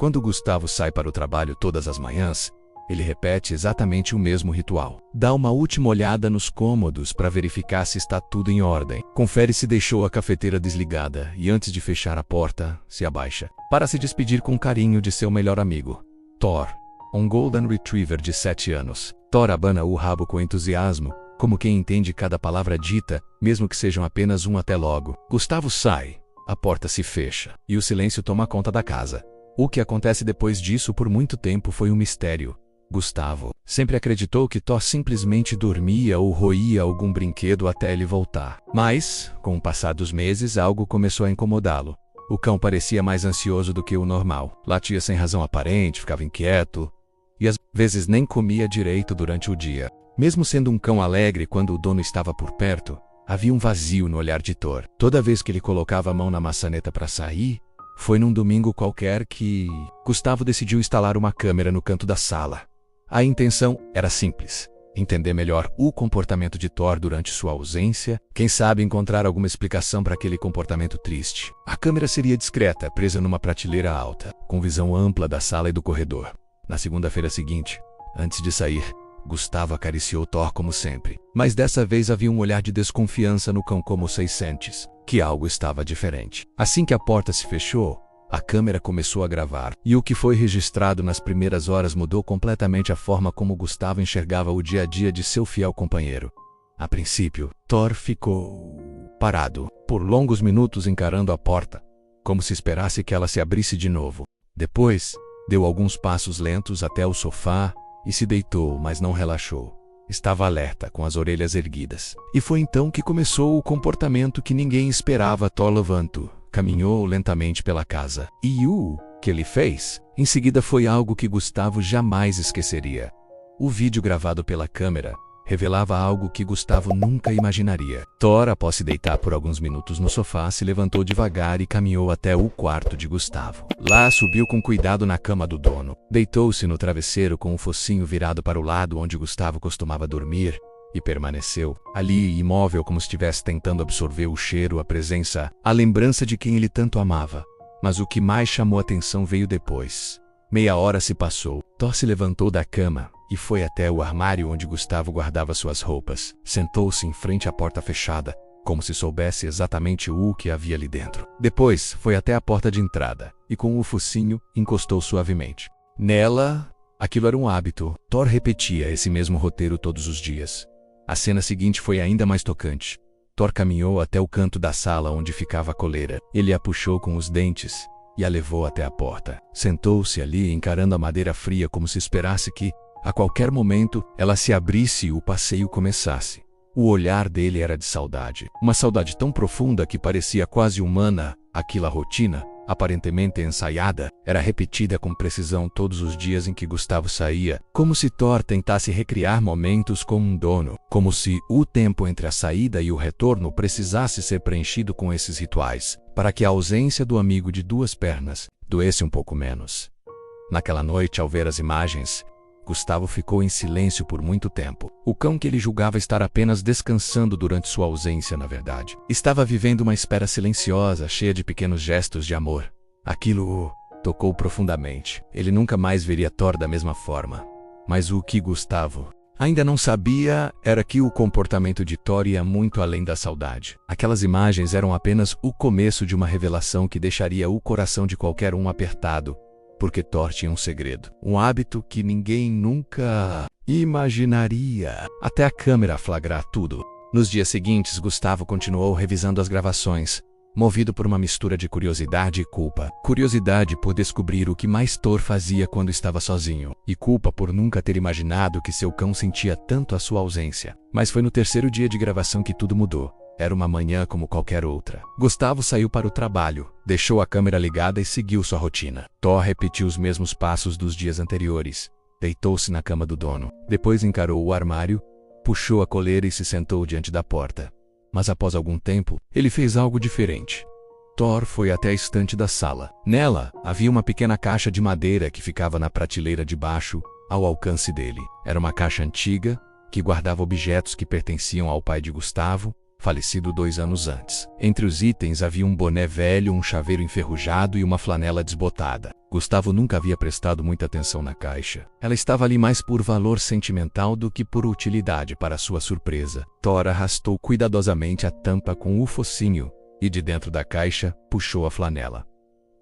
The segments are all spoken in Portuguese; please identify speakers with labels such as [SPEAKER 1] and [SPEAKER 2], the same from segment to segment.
[SPEAKER 1] Quando Gustavo sai para o trabalho todas as manhãs, ele repete exatamente o mesmo ritual. Dá uma última olhada nos cômodos para verificar se está tudo em ordem. Confere se deixou a cafeteira desligada e, antes de fechar a porta, se abaixa para se despedir com carinho de seu melhor amigo, Thor, um Golden Retriever de 7 anos. Thor abana o rabo com entusiasmo, como quem entende cada palavra dita, mesmo que sejam apenas um até logo. Gustavo sai, a porta se fecha e o silêncio toma conta da casa. O que acontece depois disso por muito tempo foi um mistério. Gustavo sempre acreditou que Thor simplesmente dormia ou roía algum brinquedo até ele voltar. Mas, com o passar dos meses, algo começou a incomodá-lo. O cão parecia mais ansioso do que o normal. Latia sem razão aparente, ficava inquieto e às vezes nem comia direito durante o dia. Mesmo sendo um cão alegre quando o dono estava por perto, havia um vazio no olhar de Thor. Toda vez que ele colocava a mão na maçaneta para sair, foi num domingo qualquer que Gustavo decidiu instalar uma câmera no canto da sala. A intenção era simples: entender melhor o comportamento de Thor durante sua ausência, quem sabe encontrar alguma explicação para aquele comportamento triste. A câmera seria discreta, presa numa prateleira alta, com visão ampla da sala e do corredor. Na segunda-feira seguinte, antes de sair, Gustavo acariciou Thor como sempre. Mas dessa vez havia um olhar de desconfiança no cão, como se sentisse que algo estava diferente. Assim que a porta se fechou, a câmera começou a gravar, e o que foi registrado nas primeiras horas mudou completamente a forma como Gustavo enxergava o dia a dia de seu fiel companheiro. A princípio, Thor ficou parado por longos minutos encarando a porta, como se esperasse que ela se abrisse de novo. Depois, deu alguns passos lentos até o sofá e se deitou, mas não relaxou. Estava alerta, com as orelhas erguidas. E foi então que começou o comportamento que ninguém esperava. Thor levantou, caminhou lentamente pela casa. E o que ele fez, em seguida, foi algo que Gustavo jamais esqueceria. O vídeo gravado pela câmera revelava algo que Gustavo nunca imaginaria. Thor, após se deitar por alguns minutos no sofá, se levantou devagar e caminhou até o quarto de Gustavo. Lá, subiu com cuidado na cama do dono. Deitou-se no travesseiro com o focinho virado para o lado onde Gustavo costumava dormir e permaneceu ali, imóvel, como se estivesse tentando absorver o cheiro, a presença, a lembrança de quem ele tanto amava. Mas o que mais chamou atenção veio depois. Meia hora se passou. Thor se levantou da cama e foi até o armário onde Gustavo guardava suas roupas. Sentou-se em frente à porta fechada, como se soubesse exatamente o que havia ali dentro. Depois, foi até a porta de entrada e, com o focinho, encostou suavemente. Nela, aquilo era um hábito. Thor repetia esse mesmo roteiro todos os dias. A cena seguinte foi ainda mais tocante. Thor caminhou até o canto da sala onde ficava a coleira. Ele a puxou com os dentes e a levou até a porta. Sentou-se ali, encarando a madeira fria, como se esperasse que, a qualquer momento, ela se abrisse e o passeio começasse. O olhar dele era de saudade. Uma saudade tão profunda que parecia quase humana. Aquela rotina, aparentemente ensaiada, era repetida com precisão todos os dias em que Gustavo saía, como se Thor tentasse recriar momentos com um dono, como se o tempo entre a saída e o retorno precisasse ser preenchido com esses rituais, para que a ausência do amigo de duas pernas doesse um pouco menos. Naquela noite, ao ver as imagens, Gustavo ficou em silêncio por muito tempo. O cão que ele julgava estar apenas descansando durante sua ausência, na verdade, estava vivendo uma espera silenciosa, cheia de pequenos gestos de amor. Aquilo o tocou profundamente. Ele nunca mais veria Thor da mesma forma. Mas o que Gustavo ainda não sabia era que o comportamento de Thor ia muito além da saudade. Aquelas imagens eram apenas o começo de uma revelação que deixaria o coração de qualquer um apertado. Porque Thor tinha um segredo, um hábito que ninguém nunca imaginaria, até a câmera flagrar tudo. Nos dias seguintes, Gustavo continuou revisando as gravações, movido por uma mistura de curiosidade e culpa. Curiosidade por descobrir o que mais Thor fazia quando estava sozinho, e culpa por nunca ter imaginado que seu cão sentia tanto a sua ausência. Mas foi no terceiro dia de gravação que tudo mudou. Era uma manhã como qualquer outra. Gustavo saiu para o trabalho, deixou a câmera ligada e seguiu sua rotina. Thor repetiu os mesmos passos dos dias anteriores. Deitou-se na cama do dono. Depois encarou o armário, puxou a coleira e se sentou diante da porta. Mas após algum tempo, ele fez algo diferente. Thor foi até a estante da sala. Nela, havia uma pequena caixa de madeira que ficava na prateleira de baixo, ao alcance dele. Era uma caixa antiga, que guardava objetos que pertenciam ao pai de Gustavo, falecido 2 anos antes. Entre os itens havia um boné velho, um chaveiro enferrujado e uma flanela desbotada. Gustavo nunca havia prestado muita atenção na caixa. Ela estava ali mais por valor sentimental do que por utilidade. Para sua surpresa, Thor arrastou cuidadosamente a tampa com o focinho e de dentro da caixa puxou a flanela.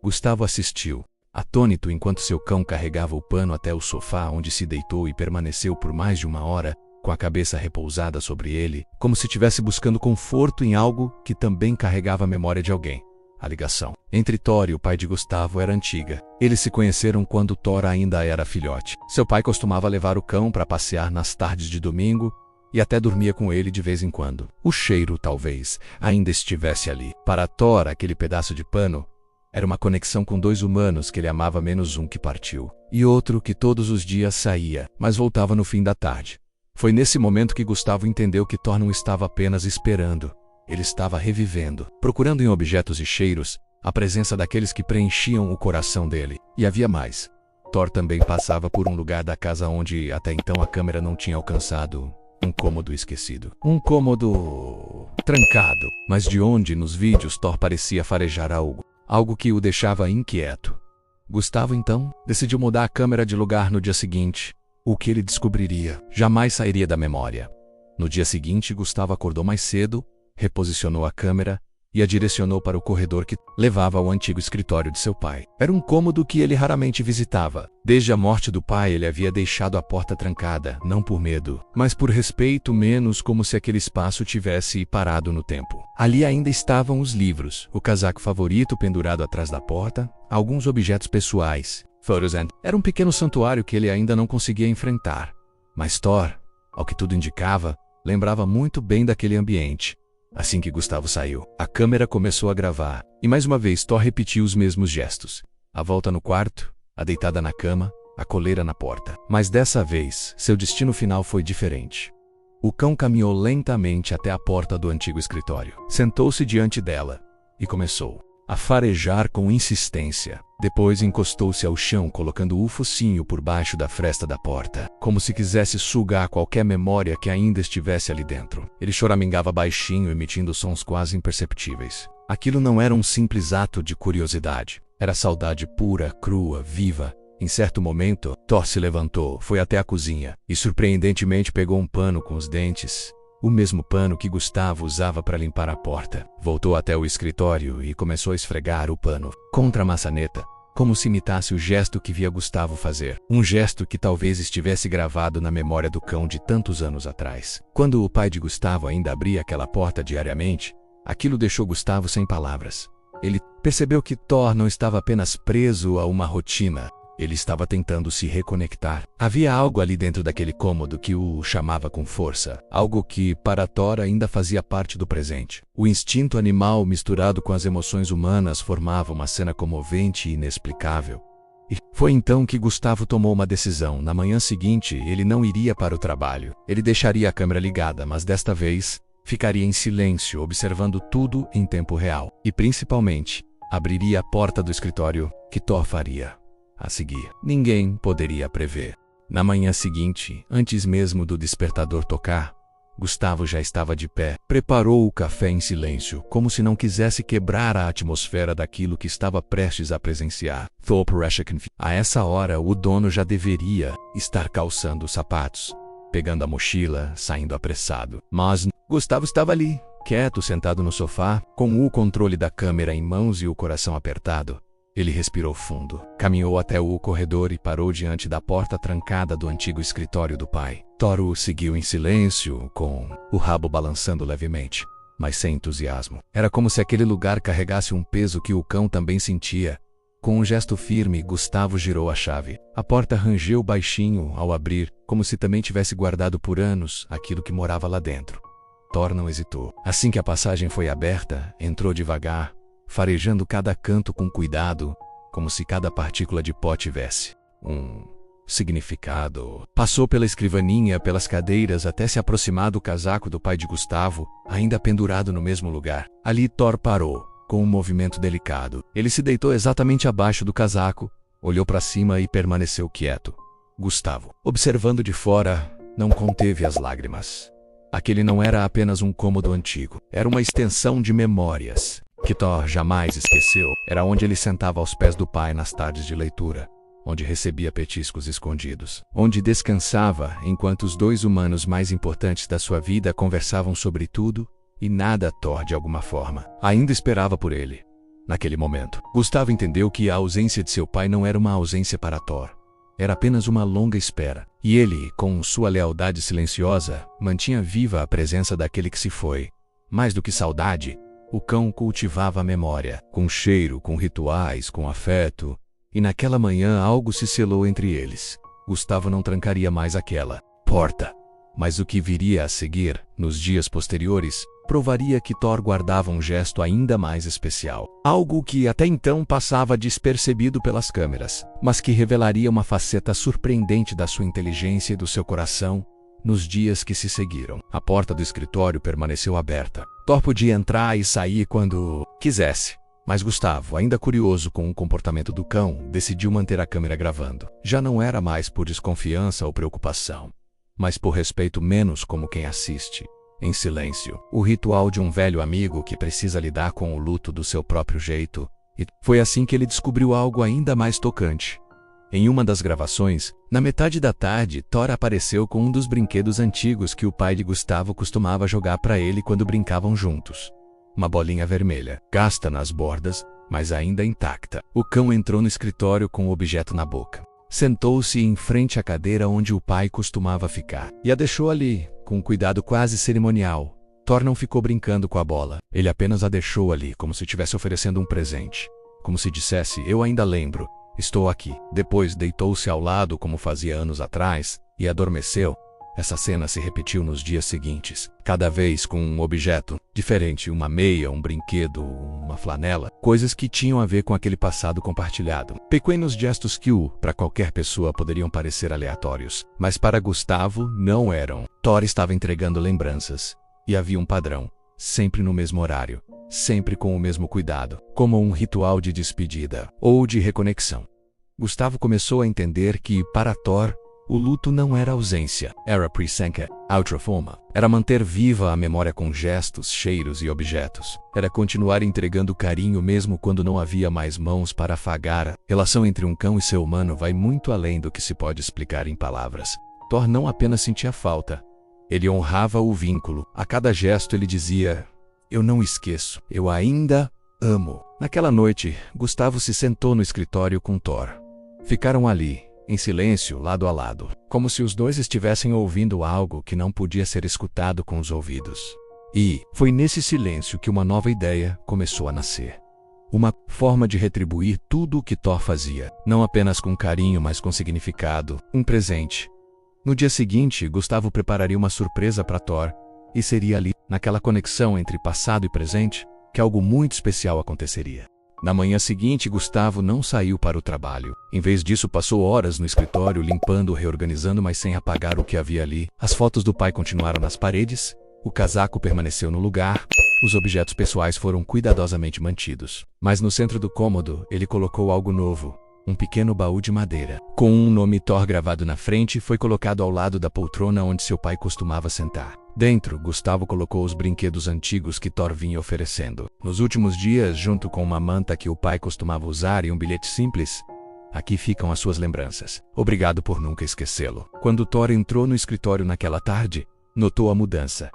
[SPEAKER 1] Gustavo assistiu, atônito, enquanto seu cão carregava o pano até o sofá, onde se deitou e permaneceu por mais de 1 hora, com a cabeça repousada sobre ele, como se estivesse buscando conforto em algo que também carregava a memória de alguém. A ligação entre Thor e o pai de Gustavo era antiga. Eles se conheceram quando Thor ainda era filhote. Seu pai costumava levar o cão para passear nas tardes de domingo e até dormia com ele de vez em quando. O cheiro, talvez, ainda estivesse ali. Para Thor, aquele pedaço de pano era uma conexão com 2 humanos que ele amava, menos um que partiu, e outro que todos os dias saía, mas voltava no fim da tarde. Foi nesse momento que Gustavo entendeu que Thor não estava apenas esperando. Ele estava revivendo, procurando em objetos e cheiros a presença daqueles que preenchiam o coração dele. E havia mais. Thor também passava por um lugar da casa onde até então a câmera não tinha alcançado. Um cômodo esquecido. Um cômodo trancado, mas de onde nos vídeos Thor parecia farejar algo. Algo que o deixava inquieto. Gustavo então decidiu mudar a câmera de lugar no dia seguinte. O que ele descobriria jamais sairia da memória. No dia seguinte, Gustavo acordou mais cedo, reposicionou a câmera e a direcionou para o corredor que levava ao antigo escritório de seu pai. Era um cômodo que ele raramente visitava. Desde a morte do pai, ele havia deixado a porta trancada, não por medo, mas por respeito, menos como se aquele espaço tivesse parado no tempo. Ali ainda estavam os livros, o casaco favorito pendurado atrás da porta, alguns objetos pessoais. Era um pequeno santuário que ele ainda não conseguia enfrentar. Mas Thor, ao que tudo indicava, lembrava muito bem daquele ambiente. Assim que Gustavo saiu, a câmera começou a gravar, e mais uma vez Thor repetiu os mesmos gestos. A volta no quarto, a deitada na cama, a coleira na porta. Mas dessa vez, seu destino final foi diferente. O cão caminhou lentamente até a porta do antigo escritório. Sentou-se diante dela e começou a farejar com insistência. Depois encostou-se ao chão, colocando o focinho por baixo da fresta da porta, como se quisesse sugar qualquer memória que ainda estivesse ali dentro. Ele choramingava baixinho, emitindo sons quase imperceptíveis. Aquilo não era um simples ato de curiosidade. Era saudade pura, crua, viva. Em certo momento, Thor se levantou, foi até a cozinha e surpreendentemente pegou um pano com os dentes. O mesmo pano que Gustavo usava para limpar a porta. Voltou até o escritório e começou a esfregar o pano contra a maçaneta, como se imitasse o gesto que via Gustavo fazer. Um gesto que talvez estivesse gravado na memória do cão de tantos anos atrás. Quando o pai de Gustavo ainda abria aquela porta diariamente, aquilo deixou Gustavo sem palavras. Ele percebeu que Thor não estava apenas preso a uma rotina. Ele estava tentando se reconectar. Havia algo ali dentro daquele cômodo que o chamava com força. Algo que, para Thor, ainda fazia parte do presente. O instinto animal misturado com as emoções humanas formava uma cena comovente e inexplicável. E foi então que Gustavo tomou uma decisão. Na manhã seguinte, ele não iria para o trabalho. Ele deixaria a câmera ligada, mas desta vez, ficaria em silêncio, observando tudo em tempo real. E, principalmente, abriria a porta do escritório que Thor faria a seguir. Ninguém poderia prever. Na manhã seguinte, antes mesmo do despertador tocar, Gustavo já estava de pé. Preparou o café em silêncio, como se não quisesse quebrar a atmosfera daquilo que estava prestes a presenciar. A essa hora, o dono já deveria estar calçando os sapatos, pegando a mochila, saindo apressado. Mas Gustavo estava ali, quieto, sentado no sofá, com o controle da câmera em mãos e o coração apertado. Ele respirou fundo, caminhou até o corredor e parou diante da porta trancada do antigo escritório do pai. Thor o seguiu em silêncio, com o rabo balançando levemente, mas sem entusiasmo. Era como se aquele lugar carregasse um peso que o cão também sentia. Com um gesto firme, Gustavo girou a chave. A porta rangeu baixinho ao abrir, como se também tivesse guardado por anos aquilo que morava lá dentro. Thor não hesitou. Assim que a passagem foi aberta, entrou devagar, farejando cada canto com cuidado, como se cada partícula de pó tivesse um significado. Passou pela escrivaninha, pelas cadeiras, até se aproximar do casaco do pai de Gustavo, ainda pendurado no mesmo lugar. Ali Thor parou, com um movimento delicado. Ele se deitou exatamente abaixo do casaco, olhou para cima e permaneceu quieto. Gustavo, observando de fora, não conteve as lágrimas. Aquele não era apenas um cômodo antigo, era uma extensão de memórias que Thor jamais esqueceu. Era onde ele sentava aos pés do pai nas tardes de leitura, onde recebia petiscos escondidos, onde descansava enquanto os dois humanos mais importantes da sua vida conversavam sobre tudo e nada. Thor, de alguma forma, ainda esperava por ele. Naquele momento, Gustavo entendeu que a ausência de seu pai não era uma ausência para Thor. Era apenas uma longa espera. E ele, com sua lealdade silenciosa, mantinha viva a presença daquele que se foi. Mais do que saudade, o cão cultivava a memória, com cheiro, com rituais, com afeto. E naquela manhã algo se selou entre eles. Gustavo não trancaria mais aquela porta. Mas o que viria a seguir, nos dias posteriores, provaria que Thor guardava um gesto ainda mais especial. Algo que até então passava despercebido pelas câmeras, mas que revelaria uma faceta surpreendente da sua inteligência e do seu coração nos dias que se seguiram. A porta do escritório permaneceu aberta. Thor podia entrar e sair quando quisesse. Mas Gustavo, ainda curioso com o comportamento do cão, decidiu manter a câmera gravando. Já não era mais por desconfiança ou preocupação, mas por respeito, menos como quem assiste, em silêncio, o ritual de um velho amigo que precisa lidar com o luto do seu próprio jeito. E foi assim que ele descobriu algo ainda mais tocante. Em uma das gravações, na metade da tarde, Thor apareceu com um dos brinquedos antigos que o pai de Gustavo costumava jogar para ele quando brincavam juntos. Uma bolinha vermelha, gasta nas bordas, mas ainda intacta. O cão entrou no escritório com o objeto na boca. Sentou-se em frente à cadeira onde o pai costumava ficar e a deixou ali, com um cuidado quase cerimonial. Thor não ficou brincando com a bola. Ele apenas a deixou ali, como se estivesse oferecendo um presente. Como se dissesse, eu ainda lembro, estou aqui. Depois deitou-se ao lado como fazia anos atrás e adormeceu. Essa cena se repetiu nos dias seguintes, cada vez com um objeto diferente, uma meia, um brinquedo, uma flanela, coisas que tinham a ver com aquele passado compartilhado. Pequenos gestos que, para qualquer pessoa, poderiam parecer aleatórios, mas para Gustavo não eram. Thor estava entregando lembranças, e havia um padrão, sempre no mesmo horário, sempre com o mesmo cuidado, como um ritual de despedida ou de reconexão. Gustavo começou a entender que, para Thor, o luto não era ausência, era presença, outra-forma. Era manter viva a memória com gestos, cheiros e objetos. Era continuar entregando carinho mesmo quando não havia mais mãos para afagar. A relação entre um cão e seu humano vai muito além do que se pode explicar em palavras. Thor não apenas sentia falta, ele honrava o vínculo. A cada gesto ele dizia, eu não esqueço, eu ainda amo. Naquela noite, Gustavo se sentou no escritório com Thor. Ficaram ali, em silêncio, lado a lado, como se os dois estivessem ouvindo algo que não podia ser escutado com os ouvidos. E foi nesse silêncio que uma nova ideia começou a nascer. Uma forma de retribuir tudo o que Thor fazia, não apenas com carinho, mas com significado, um presente. No dia seguinte, Gustavo prepararia uma surpresa para Thor, e seria ali, naquela conexão entre passado e presente, que algo muito especial aconteceria. Na manhã seguinte, Gustavo não saiu para o trabalho. Em vez disso, passou horas no escritório limpando, reorganizando, mas sem apagar o que havia ali. As fotos do pai continuaram nas paredes, o casaco permaneceu no lugar, os objetos pessoais foram cuidadosamente mantidos. Mas no centro do cômodo, ele colocou algo novo. Um pequeno baú de madeira, com um nome Thor gravado na frente, foi colocado ao lado da poltrona onde seu pai costumava sentar. Dentro, Gustavo colocou os brinquedos antigos que Thor vinha oferecendo. Nos últimos dias, junto com uma manta que o pai costumava usar e um bilhete simples, aqui ficam as suas lembranças. Obrigado por nunca esquecê-lo. Quando Thor entrou no escritório naquela tarde, notou a mudança.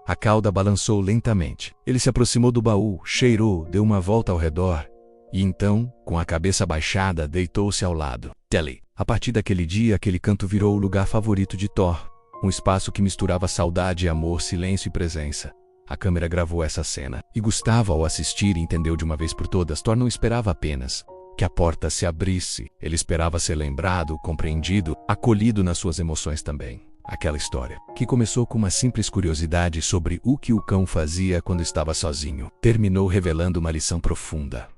[SPEAKER 1] A cauda balançou lentamente. Ele se aproximou do baú, cheirou, deu uma volta ao redor. E então, com a cabeça baixada, deitou-se ao lado dele. A partir daquele dia, aquele canto virou o lugar favorito de Thor. Um espaço que misturava saudade, amor, silêncio e presença. A câmera gravou essa cena. E Gustavo, ao assistir, entendeu de uma vez por todas, Thor não esperava apenas que a porta se abrisse. Ele esperava ser lembrado, compreendido, acolhido nas suas emoções também. Aquela história, que começou com uma simples curiosidade sobre o que o cão fazia quando estava sozinho, terminou revelando uma lição profunda.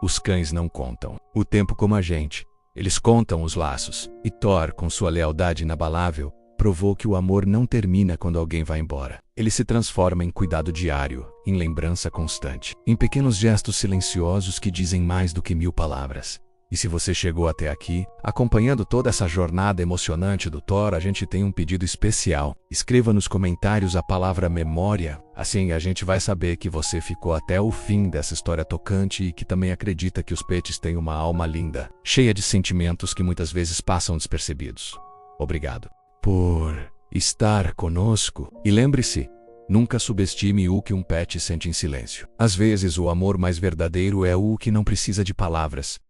[SPEAKER 1] Os cães não contam o tempo como a gente. Eles contam os laços. E Thor, com sua lealdade inabalável, provou que o amor não termina quando alguém vai embora. Ele se transforma em cuidado diário, em lembrança constante, em pequenos gestos silenciosos que dizem mais do que 1000 palavras. E se você chegou até aqui, acompanhando toda essa jornada emocionante do Thor, a gente tem um pedido especial. Escreva nos comentários a palavra memória. Assim a gente vai saber que você ficou até o fim dessa história tocante e que também acredita que os pets têm uma alma linda, cheia de sentimentos que muitas vezes passam despercebidos. Obrigado por estar conosco. E lembre-se, nunca subestime o que um pet sente em silêncio. Às vezes o amor mais verdadeiro é o que não precisa de palavras.